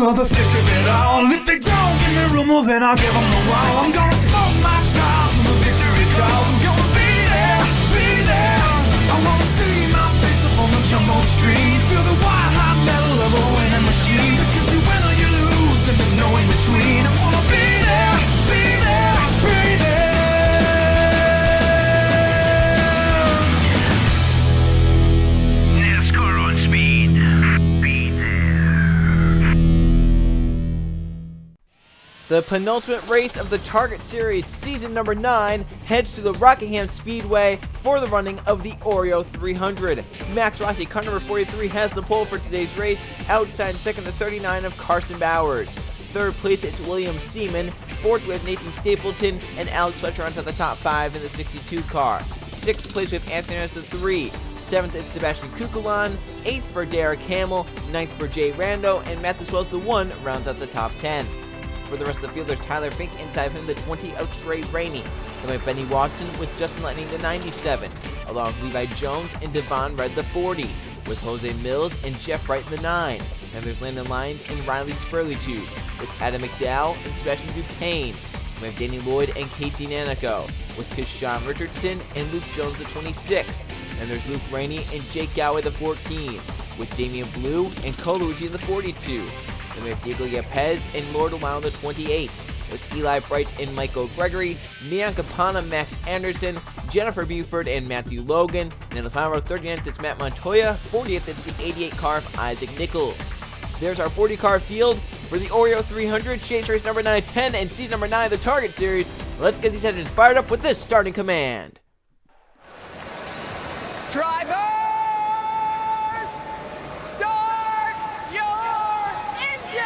for the thick of it all. If they don't give me room, well then I'll give them the wall. I'm gonna smoke my tires when the victory calls. I'm gonna be there, be there. I wanna see my face up on the jumbo screen. Feel the white hot metal of a winning machine. Because you win or you lose and there's no in between. I wanna be there, be there, be there. The penultimate race of the Target Series Season number 9 heads to the Rockingham Speedway for the running of the Oreo 300. Max Rossi, car number 43, has the pole for today's race, outside second to 39 of Carson Bowers. Third place, it's William Seaman. Fourth, we have Nathan Stapleton and Alex Fletcher onto the top 5 in the 62 car. Sixth place, we have Anthony as the 3. Seventh, it's Sebastian Kukulon. Eighth for Derek Hamill. Ninth for Jay Rando. And Matthew Swells, the 1, rounds out the top 10. For the rest of the field, there's Tyler Fink inside of him, the 20 of Trey Rainey. Then we have Benny Watson with Justin Lightning, the 97, along with Levi Jones and Devon Red, the 40, with Jose Mills and Jeff Bright in the 9. And there's Landon Lyons and Riley Spurlitude, with Adam McDowell and Sebastian Duquesne. We have Danny Lloyd and Casey Nanico, with Keshawn Richardson and Luke Jones, the 26. And there's Luke Rainey and Jake Goway, the 14, with Damian Blue and Coluigi, the 42. Then we have Diego Yepez and Lord Awano, the 28, with Eli Bright and Michael Gregory, Neon Campana, Max Anderson, Jennifer Buford, and Matthew Logan. And in the final row, 39th, it's Matt Montoya. 40th, it's the 88 car of Isaac Nichols. There's our 40-car field for the Oreo 300, chase race number 9, 10, and season number 9 of the Target Series. Let's get these engines fired up with this starting command. Drivers, start your engines!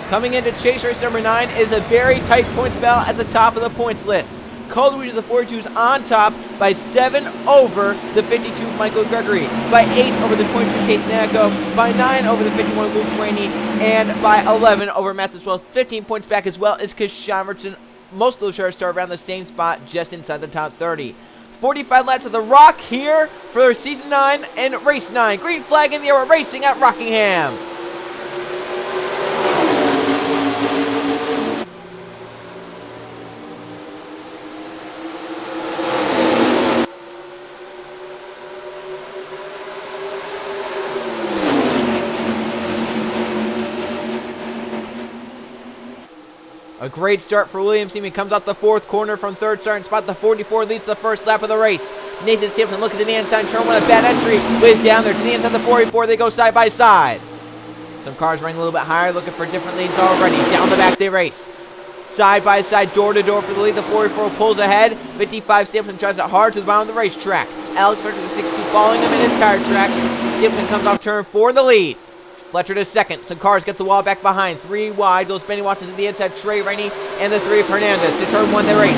Coming into chase race number 9 is a very tight points battle at the top of the points list. Coluigi of the 42 is on top by 7 over the 52 Michael Gregory, by 8 over the 22 Case Nanico, by 9 over the 51 Luke Rainey, and by 11 over Matthew Swells. 15 points back as well is Keshawn Richardson. Most of those cars start around the same spot, just inside the top 30. 45 laps of the Rock here for season 9 and race 9. Green flag in the air, we're racing at Rockingham. A great start for William Seaman. Comes out the 4th corner from 3rd starting spot. The 44 leads the first lap of the race. Nathan Stapleton looking to the inside turn 1, a bad entry. Whiz down there to the inside of the 44. They go side by side. Some cars running a little bit higher, looking for different lanes already. Down the back they race. Side by side, door to door for the lead. The 44 pulls ahead. 55 Stapleton drives it hard to the bottom of the racetrack. Alex Fletcher to the 62 following him in his tire tracks. Stapleton comes off turn 4, the lead. Fletcher to second. Some cars get the wall back behind. 3 wide. Goes Benny Watson to the inside. Trey Rainey and the 3 of Hernandez. To turn 1 they race.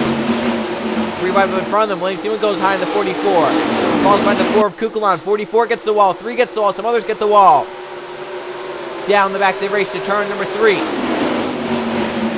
3 wide in front of them. William Seaman goes high in the 44. Falls behind the 4 of Kukulon. 44 gets the wall. 3 gets the wall. Some others get the wall. Down the back they race to turn number 3.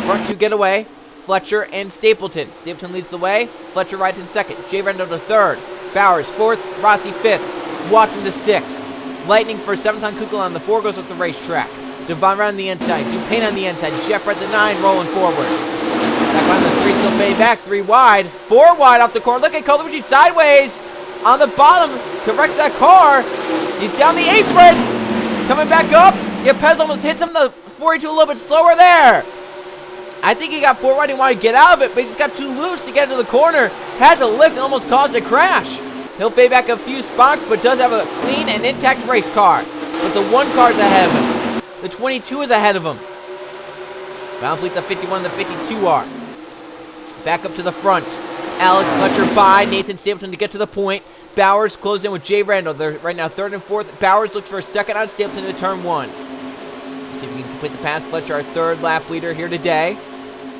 Front 2 get away. Fletcher and Stapleton. Stapleton leads the way. Fletcher rides in second. Jay Rando to 3rd. Bowers 4th. Rossi 5th. Watson to 6th. Lightning for 7th on Kukulon. The 4 goes up the racetrack. Devon around the inside. Duquesne on the inside. Jeff at the 9 rolling forward. Back on the 3 still fade back. 3 wide. 4 wide off the corner. Look at Coluigi sideways on the bottom to wreck that car. He's down the apron. Coming back up. Yepez almost hits him. The 42 a little bit slower there. I think he got 4 wide and wanted to get out of it, but he just got too loose to get into the corner. Had to lift and almost caused a crash. He'll fade back a few spots, but does have a clean and intact race car. But the 1 car is ahead of him. The 22 is ahead of him. Bound fleet the 51 and the 52 are. Back up to the front. Alex Fletcher by Nathan Stapleton to get to the point. Bowers closed in with Jay Randall. They're right now 3rd and 4th. Bowers looks for a 2nd on Stapleton to turn 1. See if we can complete the pass. Fletcher, our 3rd lap leader here today.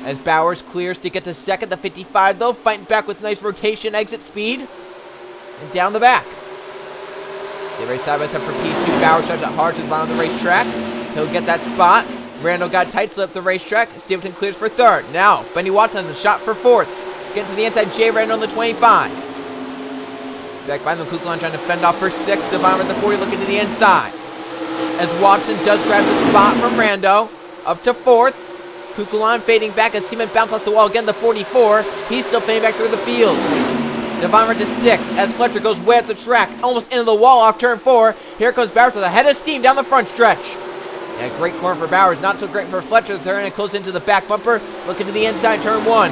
As Bowers clears to get to 2nd. The 55, though, fighting back with nice rotation, exit speed. And down the back. They race side by side for P2. Bowers drives it hard to the bottom of the racetrack. He'll get that spot. Randall got tight, slip the racetrack. Stapleton clears for 3rd. Now, Benny Watson has a shot for 4th. Getting to the inside, Jay Randall on the 25. Back by them, Kukulon trying to fend off for 6. Devon at the 40 looking to the inside. As Watson does grab the spot from Rando. Up to 4th. Kukulon fading back as Seaman bounces off the wall again, the 44. He's still fading back through the field. Devon to 6th as Fletcher goes way up the track, almost into the wall off turn 4. Here comes Bowers with a head of steam down the front stretch. Yeah, great corner for Bowers, not so great for Fletcher. They're going to close into the back bumper, looking to the inside turn 1.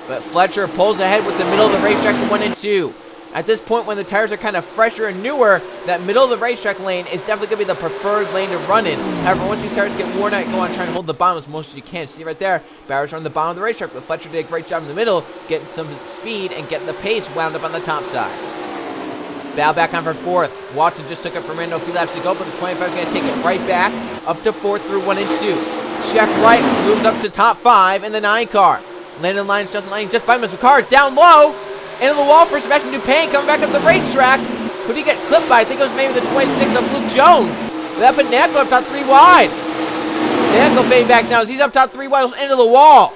But Fletcher pulls ahead with the middle of the racetrack to 1 and 2. At this point, when the tires are kind of fresher and newer, that middle of the racetrack lane is definitely going to be the preferred lane to run in. However, once these tires get worn out, go on trying to hold the bottom as most as you can. See right there, Bowers on the bottom of the racetrack, but Fletcher did a great job in the middle, getting some speed and getting the pace wound up on the top side. Bow back on for 4th. Watson just took it from Rando a few laps to go, but the 25 is going to take it right back up to 4th through 1 and 2. Jeff Wright moves up to top 5 in the 9 car. Landon Lyons just by him as the car down low. Into the wall for Sebastian Dupin coming back up the racetrack. Who did he get clipped by? I think it was maybe the 26 of Luke Jones. That put Nacko up top 3 wide. Nacko fading back now as he's up top 3 wide into the wall.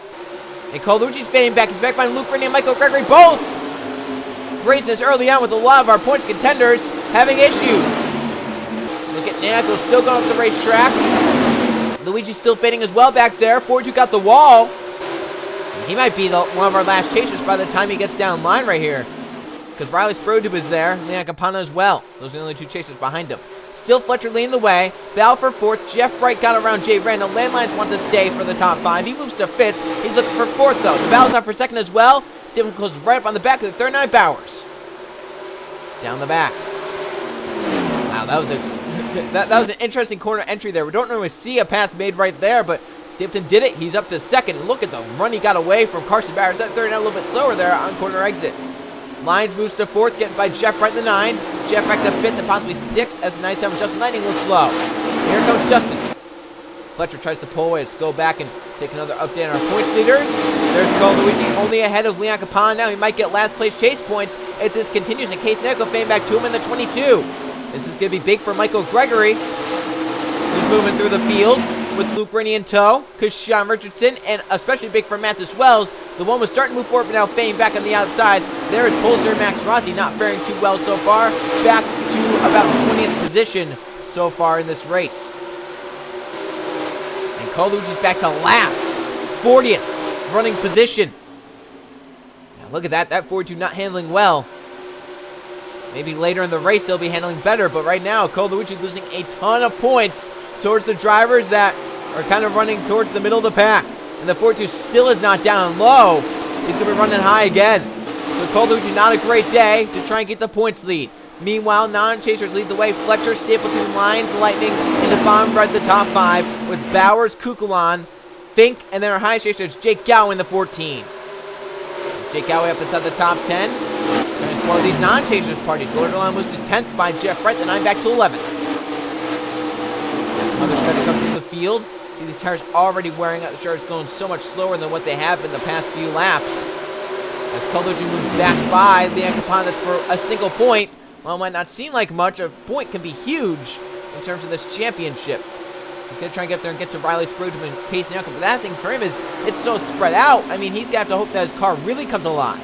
And Colucci's fading back. He's back by Luke Rennie and Michael Gregory both. Racing early on with a lot of our points contenders having issues. Look at Nacko still going up the racetrack. Luigi's still fading as well back there. 4-2 got the wall. He might be one of our last chasers by the time he gets down line right here. Because Riley Sprodub is there, Leon Campana as well. Those are the only 2 chasers behind him. Still Fletcher leading the way. Bell for 4th. Jeff Bright got around Jay Randall. Landlines wants to stay for the top 5. He moves to 5th. He's looking for 4th though. The Bowers out for 2nd as well. Steven goes right up on the back of the 39 Bowers. Down the back. Wow, that was that was an interesting corner entry there. We don't normally see a pass made right there, but Stimpton did it. He's up to 2nd. Look at the run he got away from Carson Bowers. That 39 a little bit slower there on corner exit. Lyons moves to 4th, getting by Jeff Bright in the 9. Jeff back to 5th and possibly 6th as the 9-7 Justin Lightning looks low. Here comes Justin. Fletcher tries to pull away. Let's go back and take another update on our points leader. There's Luigi only ahead of Leon Capon now. He might get last place chase points if this continues in case Neko fame back to him in the 22. This is going to be big for Michael Gregory. He's moving through the field with Luke Rennie in tow, because Sean Richardson, and especially big for Mathis Wells. The one was starting to move forward, but now fading back on the outside. There is Pulser and Max Rossi, not faring too well so far. Back to about 20th position so far in this race. And Colucci's back to last, 40th running position. Now look at that 42 not handling well. Maybe later in the race they'll be handling better, but right now Colucci losing a ton of points towards the drivers that are kind of running towards the middle of the pack. And the 42 still is not down low. He's going to be running high again. So Colucci, not a great day to try and get the points lead. Meanwhile, non-chasers lead the way. Fletcher, Stapleton, Lyons, Lightning, and Devon Bread the top 5 with Bowers, Kukulon, Fink, and then our highest chasers, Jake Gow in the 14. Jake Gow up inside the top 10. And one of these non-chasers parties. Borderline moves to 10th by Jeff Bright, the 9 back to 11th. Others try to come through the field. See these tires already wearing out. The tires going so much slower than what they have been the past few laps. As Colucci moves back by Leon Capon, that's for a single point. While it might not seem like much, a point can be huge in terms of this championship. He's going to try and get up there and get to Riley Sprudman and pacing out. But that thing for him is, it's so spread out. I mean, he's going to have to hope that his car really comes alive.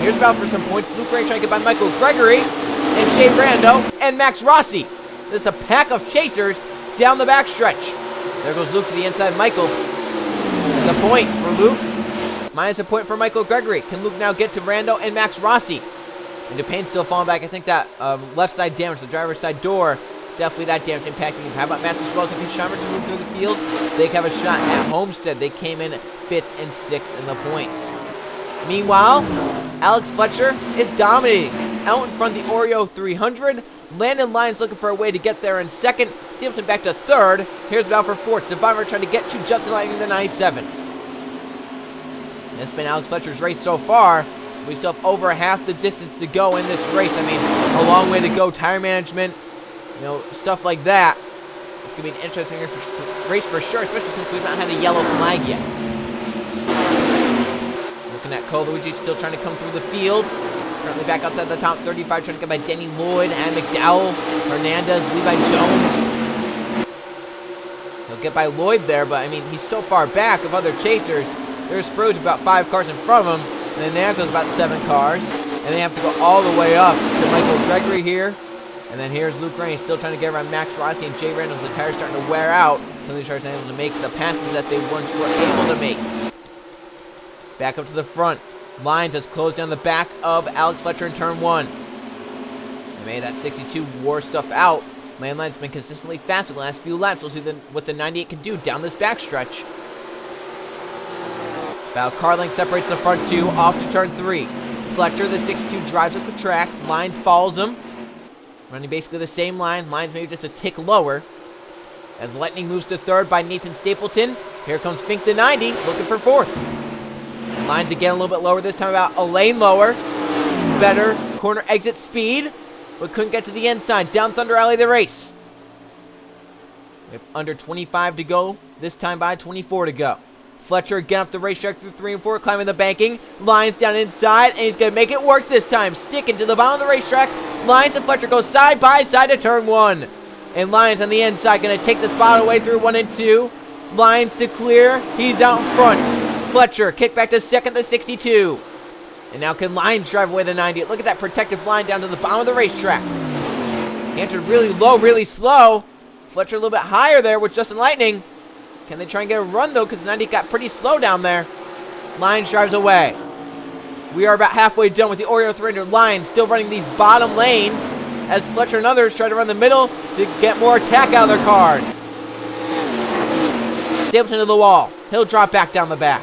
Here's about for some points. Luke Ray trying to get by Michael Gregory and Jay Brando and Max Rossi. This is a pack of chasers down the backstretch. There goes Luke to the inside. Michael. It's a point for Luke. Minus a point for Michael Gregory. Can Luke now get to Rando and Max Rossi? And Dupain's still falling back. I think that left side damage, the driver's side door, definitely that damage impacting him. How about Matthews Wells and Kishamers to move through the field? They have a shot at Homestead. They came in 5th and 6th in the points. Meanwhile, Alex Fletcher is dominating. Out in front of the Oreo 300. Landon Lyons looking for a way to get there in 2nd. Stevenson back to 3rd. Here's Val for 4th. Devon trying to get to Justin Lightning in the 97. It's been Alex Fletcher's race so far. We still have over half the distance to go in this race. I mean, a long way to go. Tire management, stuff like that. It's going to be an interesting race for sure, especially since we've not had a yellow flag yet. Looking at Colucci still trying to come through the field. Currently back outside the top 35, trying to get by Denny Lloyd and McDowell, Hernandez, Levi Jones. He'll get by Lloyd there, but I mean, he's so far back of other chasers. There's Spruge about 5 cars in front of him, and then there goes about 7 cars. And they have to go all the way up to Michael Gregory here. And then here's Luke Rain still trying to get around Max Rossi and Jay Randall. The tires starting to wear out. Some of these cars are able to make the passes that they once were able to make. Back up to the front. Lyons has closed down the back of Alex Fletcher in turn 1. They made that 62 wore stuff out. Lyons has been consistently fast the last few laps. We'll see what the 98 can do down this backstretch. About car length separates the front two off to turn 3. Fletcher, the 62, drives up the track. Lyons follows him. Running basically the same line. Lyons maybe just a tick lower. As Lightning moves to third by Nathan Stapleton. Here comes Fink, the 90, looking for fourth. And Lyons again a little bit lower, this time about a lane lower. Better corner exit speed, but couldn't get to the inside. Down Thunder Alley, the race. We have under 25 to go. This time by 24 to go. Fletcher again up the racetrack through 3 and 4, climbing the banking. Lyons down inside, and he's going to make it work this time. Sticking to the bottom of the racetrack. Lyons and Fletcher go side by side to turn 1. And Lyons on the inside going to take the spot away through 1 and 2. Lyons to clear. He's out in front. Fletcher kick back to second, the 62. And now can Lyons drive away the 90. Look at that protective line down to the bottom of the racetrack. He entered really low, really slow. Fletcher a little bit higher there with Justin Lightning. Can they try and get a run, though, because the 90 got pretty slow down there. Lyons drives away. We are about halfway done with the Oreo 300. Lyons still running these bottom lanes as Fletcher and others try to run the middle to get more attack out of their cars. Stapleton to the wall. He'll drop back down the back.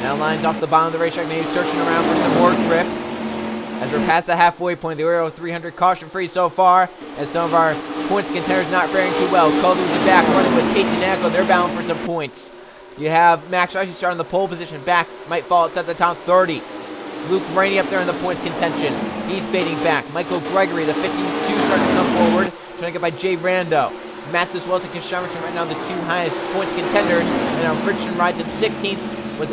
Now Lyons off the bottom of the racetrack, maybe searching around for some more grip. As we're past the halfway point, the Oreo 300 caution-free so far, as some of our points contenders not faring too well. Calder's back running with Casey Nacko. They're bound for some points. You have Max Rossi starting the pole position. Back might fall outside the top 30. Luke Rainey up there in the points contention. He's fading back. Michael Gregory, the 52, starting to come forward. Trying to get by Jay Rando. Mathis Wilson and Kishan Richardson right now the 2 highest points contenders. And now Richardson rides in 16th. With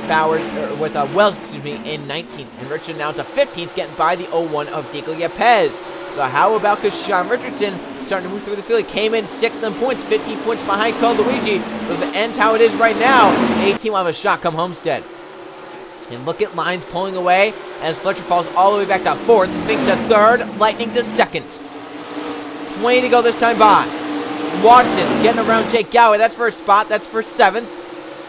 Wells, in 19th. And Richardson now to 15th, getting by the 01 of Diego Yepes. So how about Kishan Richardson starting to move through the field? He came in 6th in points, 15 points behind Cole Luigi. But if it ends how it is right now, 18 will have a shot come Homestead. And look at Lyons pulling away as Fletcher falls all the way back to 4th. Fink to 3rd, Lightning to 2nd. 20 to go this time by. Watson getting around Jake Galloway. That's for a spot. That's for 7th.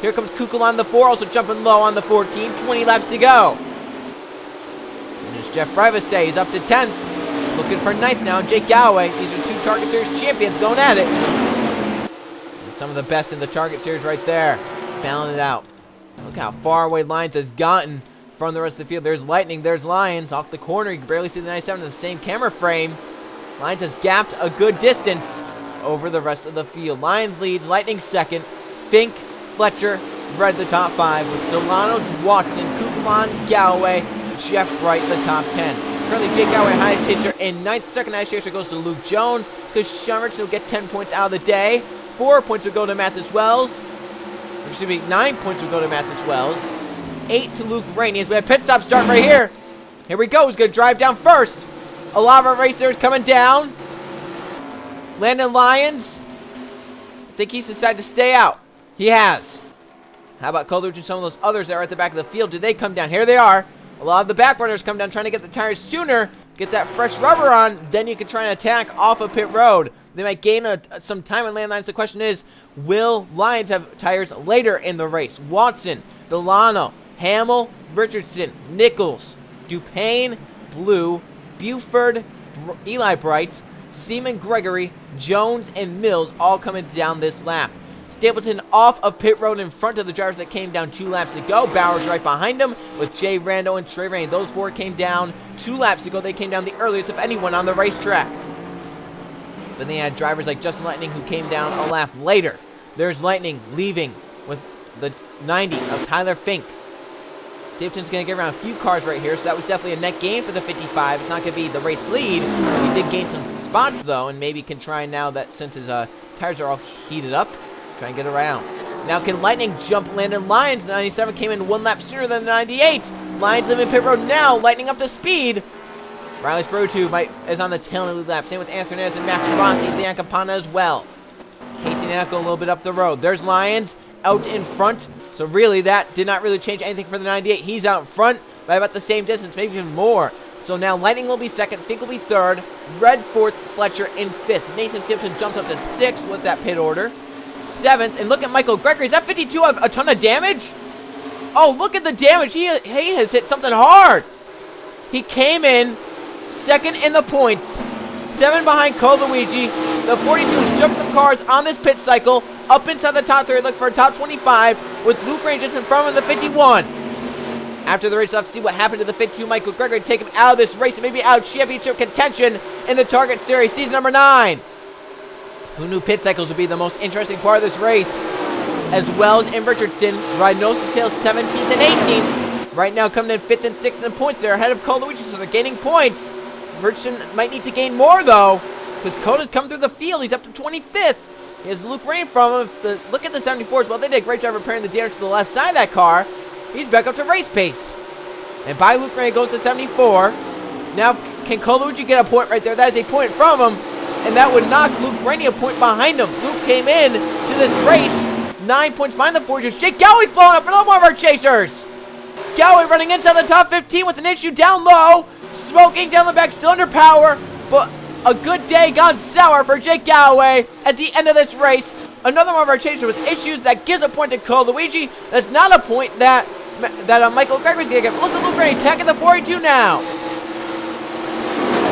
Here comes Kukul on the 4, also jumping low on the 14. 20 laps to go. And as Jeff Brevis says, he's up to 10th. Looking for 9th now, Jake Galloway. These are 2 Target Series champions going at it. And some of the best in the Target Series right there. Balancing it out. Look how far away Lyons has gotten from the rest of the field. There's Lightning, there's Lyons. Off the corner, you can barely see the 97 in the same camera frame. Lyons has gapped a good distance over the rest of the field. Lyons leads, Lightning 2nd. Fink, Fletcher, red the top 5 with Delano, Watson, Kukuman, Galloway, Jeff Bright the top 10. Currently Jake Galloway highest chaser in 9th. Second highest chaser goes to Luke Jones because Sean Richardson will get 10 points out of the day. 4 points will go to Mathis Wells. Excuse me, 9 points will go to Mathis Wells. 8 to Luke Rainey as we have pit stop starting right here. Here we go. He's going to drive down first. A lot of our racers coming down. Landon Lyons. I think he's decided to stay out. He has. How about Coleridge and some of those others that are at the back of the field? Did they come down? Here they are. A lot of the back runners come down trying to get the tires sooner. Get that fresh rubber on. Then you can try and attack off of pit road. They might gain some time on landlines. The question is, will Lyons have tires later in the race? Watson, Delano, Hamill, Richardson, Nichols, Dupain, Blue, Buford, Eli Bright, Seaman Gregory, Jones, and Mills all coming down this lap. Stapleton off of pit road in front of the drivers that came down 2 laps ago. Bowers right behind him with Jay Rando and Trey Rain. Those 4 came down 2 laps ago. They came down the earliest of anyone on the racetrack. But they had drivers like Justin Lightning who came down a lap later. There's Lightning leaving with the 90 of Tyler Fink. Stapleton's going to get around a few cars right here, so that was definitely a net gain for the 55. It's not going to be the race lead. He did gain some spots, though, and maybe can try now that since his tires are all heated up, try and get around. Now can Lightning jump Landon Lyons? The 97 came in 1 lap sooner than the 98. Lyons live in pit road now. Lightning up to speed. Riley Sprotu is on the tail end of the lap. Same with Anthony and Max Rossi. Dan Campana as well. Casey Nacko a little bit up the road. There's Lyons out in front. So really, that did not really change anything for the 98. He's out in front by about the same distance, maybe even more. So now Lightning will be second, Fink will be third, Red fourth, Fletcher in fifth. Nathan Simpson jumps up to sixth with that pit order. Seventh, and look at Michael Gregory. Is that 52 a ton of damage? Oh, look at the damage. He has hit something hard. He came in second in the points, 7 behind Luigi. The 42 has jumped some cars on this pit cycle, up inside the top 3, look for a top 25, with Luke Rain just in front of the 51. After the race, we'll have to see what happened to the 52. Michael Gregory take him out of this race and maybe out of championship contention in the Target Series season number 9. Who knew pit cycles would be the most interesting part of this race? As well as in Richardson, riding nose to tail 17th and 18th. Right now coming in 5th and 6th in points. They're ahead of Luigi, so they're gaining points. Richardson might need to gain more, though, because Coda's come through the field. He's up to 25th. He has Luke Rain from him. Look at the 74s. Well, they did a great job repairing the damage to the left side of that car. He's back up to race pace. And by Luke Rain goes to 74. Now, can Luigi get a point right there? That is a point from him. And that would knock Luke Rainey a point behind him. Luke came in to this race 9 points behind the Forgers. Jake Galloway's blowing up another one of our chasers. Galloway running inside the top 15 with an issue down low. Smoking down the back, still under power. But a good day gone sour for Jake Galloway at the end of this race. Another one of our chasers with issues that gives a point to Luigi. That's not a point that Michael Gregory's going to get. Look at Luke Rainey attacking the 42 now.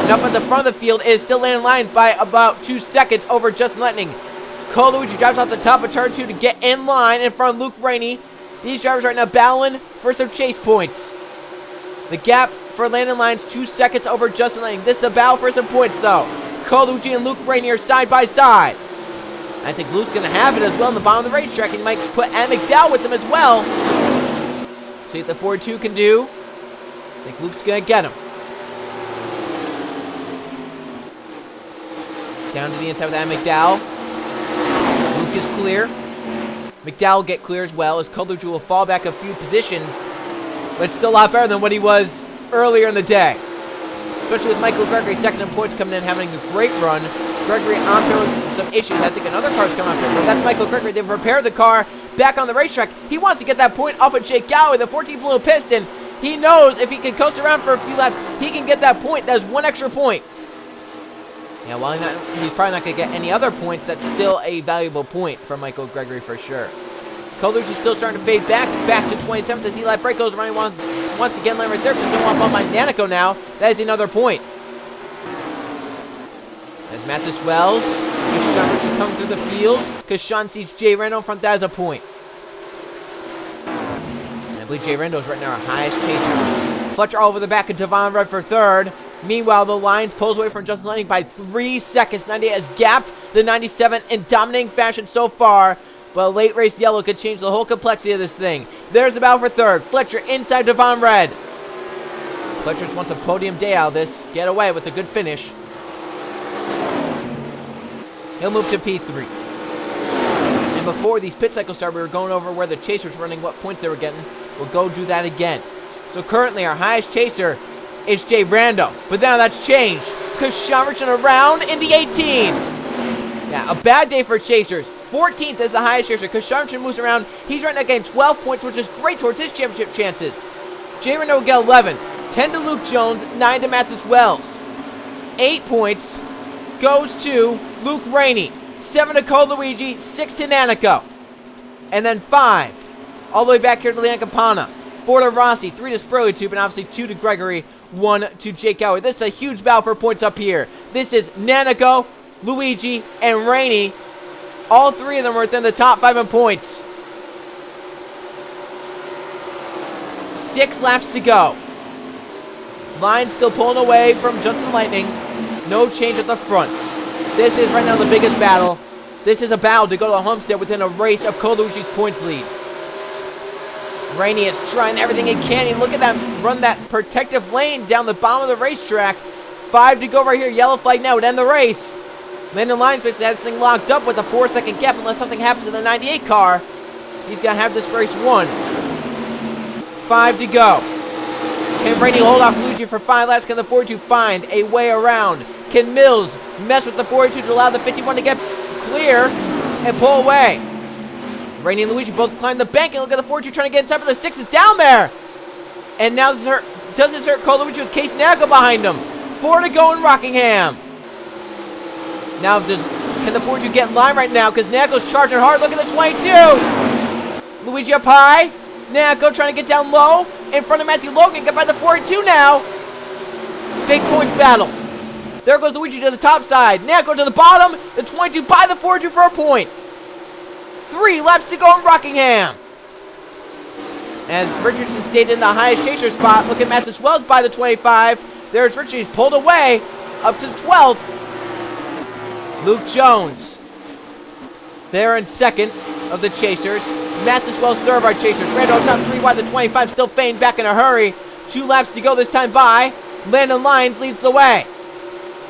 And up at the front of the field is still Landon Lyons by about 2 seconds over Justin Lightning. Luigi drives off the top of turn 2 to get in line in front of Luke Rainey. These drivers right now battling for some chase points. The gap for Landon Lyons 2 seconds over Justin Lightning. This is a battle for some points though. Luigi and Luke Rainey are side by side. I think Luke's going to have it as well in the bottom of the racetrack. He might put Adam McDowell with him as well. See what the 42 can do. I think Luke's going to get him. Down to the inside with Adam McDowell. Luke is clear. McDowell will get clear as well as Luigi will fall back a few positions. But it's still a lot better than what he was earlier in the day. Especially with Michael Gregory second in points coming in having a great run. Gregory on here with some issues. I think another car's coming up here. But that's Michael Gregory. They've repaired the car back on the racetrack. He wants to get that point off of Jake Galloway, the 14 Blue Piston. He knows if he can coast around for a few laps, he can get that point. That is 1 extra point. Yeah, while he's probably not going to get any other points, that's still a valuable point for Michael Gregory for sure. Luigi is still starting to fade back to 27th as Eli Brake goes around. He wants to get in line right there because he doesn't want to fall by Nanico now. That is another point. As Mathis Wells, Kashan should come through the field. Kashan sees Jay Rando in front. That is a point. And I believe Jay Rando is right now our highest chaser. Fletcher all over the back of Devon Red for third. Meanwhile, the Lions pulls away from Justin Lightning by 3 seconds. 98 has gapped the 97 in dominating fashion so far. But a late race yellow could change the whole complexity of this thing. There's the battle for third. Fletcher inside Devon Red. Fletcher just wants a podium day out of this. Get away with a good finish. He'll move to P3. And before these pit cycles start, we were going over where the chasers were running, what points they were getting. We'll go do that again. So currently our highest chaser is Jay Brando. But now that's changed because Sean Richardson around in the 18. Yeah, a bad day for chasers. 14th is the highest chaser because Sean Richardson moves around. He's right now getting 12 points, which is great towards his championship chances. Jay Brando will get 11. 10 to Luke Jones, 9 to Mathis Wells. 8 points goes to Luke Rainey. 7 to Luigi, 6 to Nanico. And then 5 all the way back here to Leon Campana. 4 to Rossi, 3 to Spurley Tube, and obviously 2 to Gregory, 1 to Jake Galloway. This is a huge battle for points up here. This is Nanico, Luigi, and Rainey. All 3 of them are within the top 5 in points. 6 laps to go. Line still pulling away from Justin Lightning. No change at the front. This is right now the biggest battle. This is a battle to go to the Homestead within a race of Luigi's points lead. Rainey is trying everything he can. You look at that, run that protective lane down the bottom of the racetrack. 5 to go right here. Yellow flag now would end the race. Landon Lyons basically has this thing locked up with a 4-second gap unless something happens to the 98 car. He's going to have this race won. 5 to go. Can Rainey hold off Luigi for 5 laps? Can the 42 find a way around? Can Mills mess with the 42 to allow the 51 to get clear and pull away? Rainey and Luigi both climb the bank, and look at the 4-2 trying to get inside, but the 6 is down there. And now does this hurt Cole Luigi with Case Nagel behind him. 4 to go in Rockingham. Now can the 4-2 get in line right now, because Nagel's charging hard. Look at the 22. Luigi up high. Nagel trying to get down low in front of Matthew Logan. Get by the 42 now. Big points battle. There goes Luigi to the top side. Nagel to the bottom. The 22 by the 4-2 for a point. 3 laps to go in Rockingham. As Richardson stayed in the highest chaser spot. Look at Mathis Wells by the 25. There's Richardson. He's pulled away up to the 12th. Luke Jones there in second of the chasers. Mathis Wells third of our chasers. Randall down 3 wide. The 25 still fading back in a hurry. 2 laps to go this time by. Landon Lyons leads the way.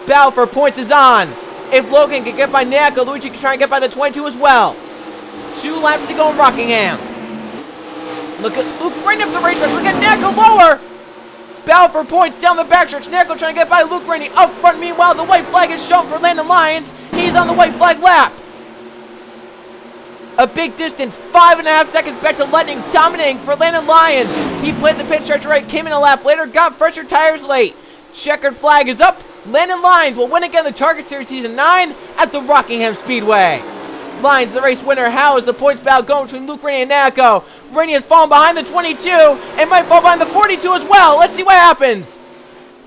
Battle for points is on. If Logan can get by Nagel, Luigi can try and get by the 22 as well. 2 laps to go in Rockingham. Look at Luke right up the racetrack. Look at Nagel lower. Battle for points down the backstretch. Nagel trying to get by Luke Rainey up front. Meanwhile, the white flag is shown for Landon Lyons. He's on the white flag lap. A big distance, 5.5 seconds back to Lightning, dominating for Landon Lyons. He played the pit stretch right, came in a lap later, got fresher tires late. Checkered flag is up. Landon Lyons will win again the Target Series Season 9 at the Rockingham Speedway. Lyons, the race winner. How is the points battle going between Luke Rainey and Nagel? Rainey has fallen behind the 22 and might fall behind the 42 as well. Let's see what happens.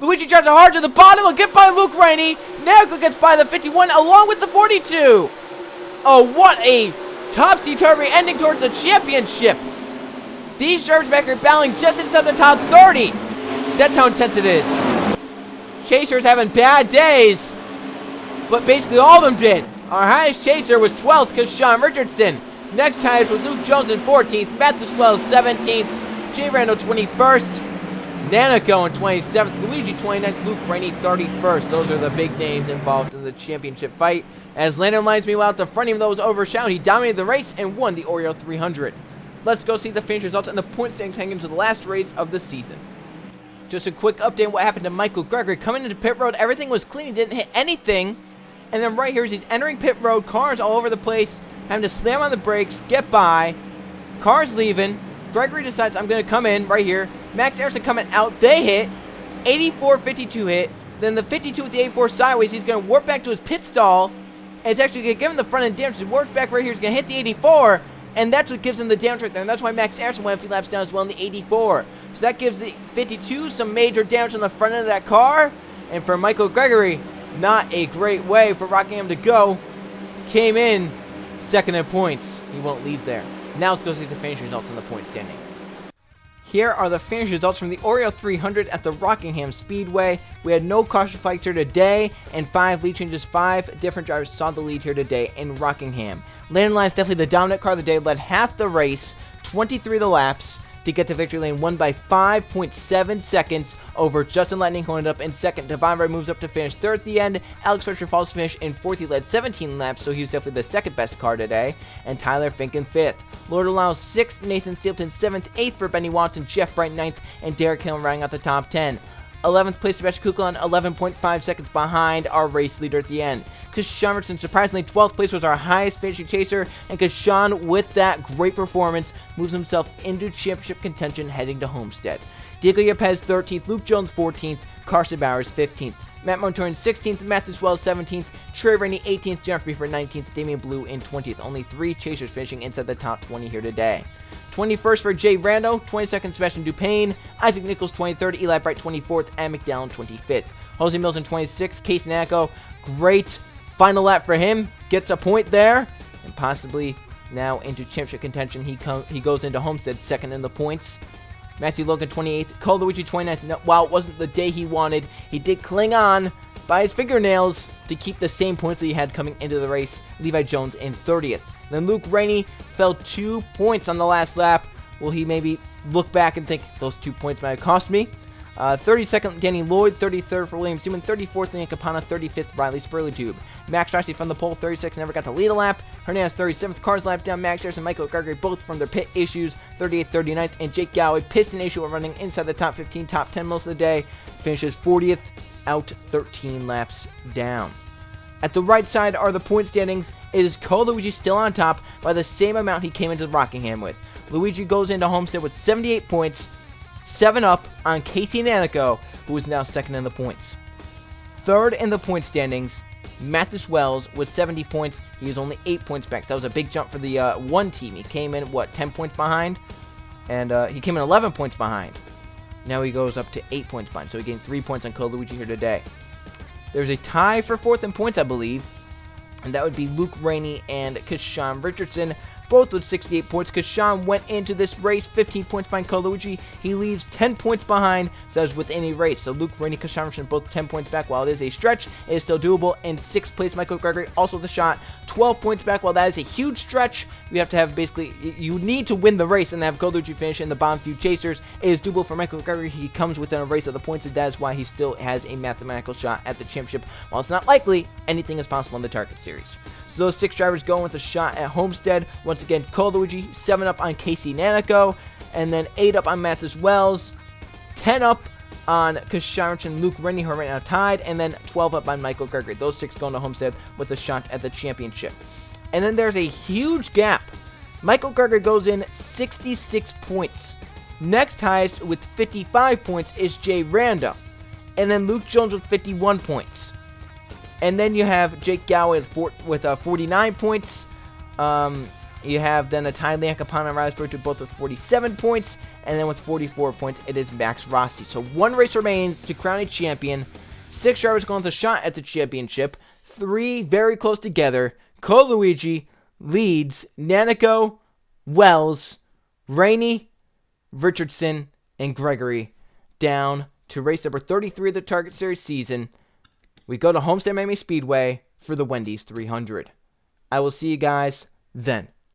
Luigi drives it hard to the bottom. Will get by Luke Rainey. Nagel gets by the 51 along with the 42. Oh, what a topsy-turvy ending towards the championship. These drivers back are battling just inside the top 30. That's how intense it is. Chasers having bad days, but basically all of them did. Our highest chaser was 12th because Sean Richardson. Next highest was Luke Jones in 14th, Mathis Wells 17th, Jay Randall 21st, Nanaco in 27th, Luigi 29th, Luke Rainey 31st. Those are the big names involved in the championship fight. As Landon Lyons, meanwhile, at the front, even though it was overshadowed, he dominated the race and won the Oreo 300. Let's go see the finish results and the point standings heading into the last race of the season. Just a quick update on what happened to Michael Gregory. Coming into pit road, everything was clean. He didn't hit anything. And then right here, as he's entering pit road, cars all over the place, having to slam on the brakes, get by. Cars leaving. Gregory decides, I'm going to come in right here. Max Erickson coming out. They hit. 84-52 hit. Then the 52 with the 84 sideways. He's going to warp back to his pit stall. And it's actually going to give him the front end damage. He warps back right here. He's going to hit the 84. And that's what gives him the damage right there. And that's why Max Erickson went a few laps down as well in the 84. So that gives the 52 some major damage on the front end of that car. And for Michael Gregory, not a great way for Rockingham to go. Came in second in points. He won't leave there. Now let's go see the finish results in the point standings. Here are the finish results from the Oreo 300 at the Rockingham Speedway. We had no caution flags here today, and 5 lead changes. 5 different drivers saw the lead here today in Rockingham. Landon Lyons, definitely the dominant car of the day, led half the race, 23 of the laps, to get to victory lane, won by 5.7 seconds over Justin Lightning, who ended up in second. Devon Ray moves up to finish third at the end. Alex Fletcher falls to finish in fourth. He led 17 laps, so he was definitely the second best car today. And Tyler Fink in fifth. Lord Allow sixth, Nathan Stapleton seventh, eighth for Benny Watson, Jeff Bright ninth, and Derek Hill rounding out the top 10. 11th place, Sebastian Kuklon, 11.5 seconds behind our race leader at the end. Sean Richardson, surprisingly, 12th place was our highest finishing chaser, and Sean, with that great performance, moves himself into championship contention heading to Homestead. Diego Yepes 13th, Luke Jones 14th, Carson Bowers 15th, Matt Montorin 16th, Mathis Wells 17th, Trey Rainey 18th, Jennifer Beaver 19th, Damian Blue in 20th. Only 3 chasers finishing inside the top 20 here today. 21st for Jay Rando, 22nd Sebastian Dupain, Isaac Nichols 23rd, Eli Bright 24th, and McDowell 25th. Jose Mills in 26th, Case Nacco, great final lap for him, gets a point there, and possibly now into championship contention. He goes into Homestead second in the points. Matthew Logan 28th, Cole Luigi 29th. No, while it wasn't the day he wanted, he did cling on by his fingernails to keep the same points that he had coming into the race. Levi Jones in 30th. Then Luke Rainey fell 2 points on the last lap. Will he maybe look back and think those 2 points might have cost me? 32nd, Danny Lloyd. 33rd for William Seaman. 34th, Ian Capana. 35th, Riley Spurlitube. Max Rossi from the pole. 36th, never got to lead a lap. Hernandez 37th, cars lap down. Max Harris and Michael Gregory both from their pit issues. 38th, 39th, and Jake Galloway, piston issue, running inside the top 15, top 10 most of the day. Finishes 40th, out 13 laps down. At the right side are the point standings. It is Luigi still on top by the same amount he came into Rockingham with. Luigi goes into Homestead with 78 points, 7 up on Casey Nanico, who is now second in the points. Third in the point standings, Mathis Wells with 70 points. He is only 8 points back. So that was a big jump for the one team. He came in, 10 points behind? And he came in 11 points behind. Now he goes up to 8 points behind. So he gained 3 points on Luigi here today. There's a tie for fourth in points, I believe. And that would be Luke Rainey and Kashawn Richardson, both with 68 points. Kashawn went into this race 15 points behind Luigi. He leaves 10 points behind, so that was within a race. So Luke Rainey, Kashawn Richardson, both 10 points back. While it is a stretch, it is still doable. In 6th place, Michael Gregory, also the shot, 12 points back. While that is a huge stretch, we have to have basically, you need to win the race and have Luigi finish in the bottom few chasers. It is doable for Michael Gregory. He comes within a race of the points, and that is why he still has a mathematical shot at the championship. While it's not likely, anything is possible in the Target Series. So those 6 drivers going with a shot at Homestead. Once again, Luigi, 7 up on Casey Nanico, and then 8 up on Mathis Wells, 10 up on Kasharich and Luke Rennie, who are right now tied, and then 12 up on Michael Gregory. Those 6 going to Homestead with a shot at the championship. And then there's a huge gap. Michael Gregory goes in 66 points. Next highest with 55 points is Jay Randa, and then Luke Jones with 51 points. And then you have Jake Galloway with 49 points. You have then a Ty Lankapana and Riseborough both with 47 points. And then with 44 points, it is Max Rossi. So 1 race remains to crown a champion. 6 drivers going with a shot at the championship. 3 very close together. Luigi leads Nanico, Wells, Rainey, Richardson, and Gregory down to race number 33 of the Target Series season. We go to Homestead Miami Speedway for the Wendy's 300. I will see you guys then.